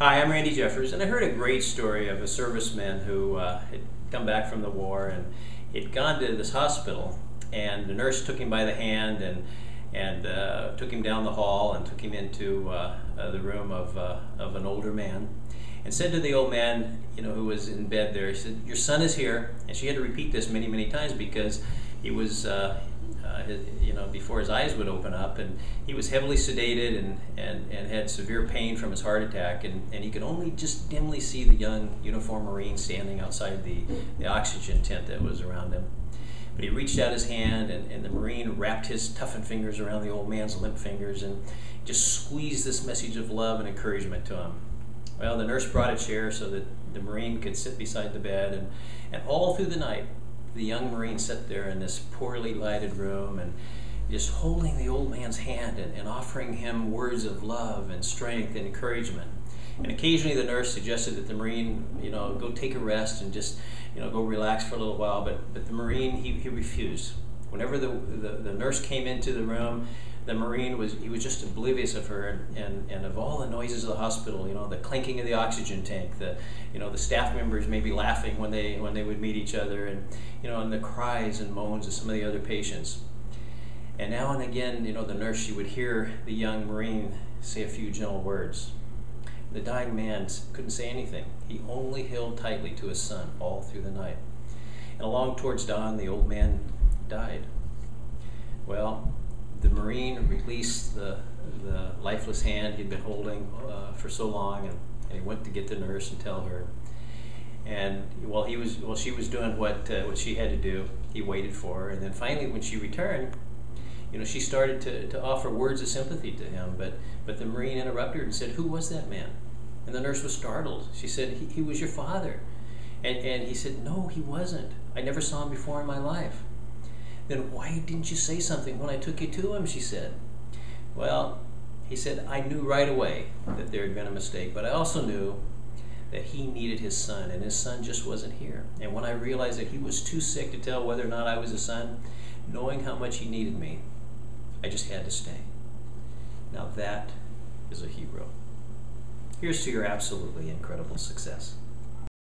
Hi, I'm Randy Jeffers, and I heard a great story of a serviceman who had come back from the war, and he'd gone to this hospital, and the nurse took him by the hand and took him down the hall and took him into the room of an older man, and said to the old man, who was in bed there, he said, "Your son is here," and she had to repeat this many, many times because he was before his eyes would open up, and he was heavily sedated and had severe pain from his heart attack, and he could only just dimly see the young uniformed Marine standing outside the oxygen tent that was around him. But he reached out his hand, and the Marine wrapped his toughened fingers around the old man's limp fingers and just squeezed this message of love and encouragement to him. Well, the nurse brought a chair so that the Marine could sit beside the bed, and all through the night, the young Marine sat there in this poorly lighted room and just holding the old man's hand and offering him words of love and strength and encouragement. And occasionally the nurse suggested that the Marine, go take a rest and just, go relax for a little while, but the Marine, he refused. Whenever the nurse came into the room, the Marine was just oblivious of her and of all the noises of the hospital, the clinking of the oxygen tank, the staff members maybe laughing when they would meet each other, and the cries and moans of some of the other patients. And now and again, the nurse, she would hear the young Marine say a few gentle words. The dying man couldn't say anything. He only held tightly to his son all through the night. And along towards dawn, the old man died. Well, the Marine released the lifeless hand he'd been holding for so long, and he went to get the nurse and tell her. And while she was doing what she had to do, he waited for her. And then finally, when she returned, she started to offer words of sympathy to him. But the Marine interrupted her and said, "Who was that man?" And the nurse was startled. She said, he was your father." And he said, "No, he wasn't. I never saw him before in my life." "Then why didn't you say something when I took you to him?" she said. "Well," he said, "I knew right away that there had been a mistake, but I also knew that he needed his son, and his son just wasn't here. And when I realized that he was too sick to tell whether or not I was his son, knowing how much he needed me, I just had to stay." Now that is a hero. Here's to your absolutely incredible success.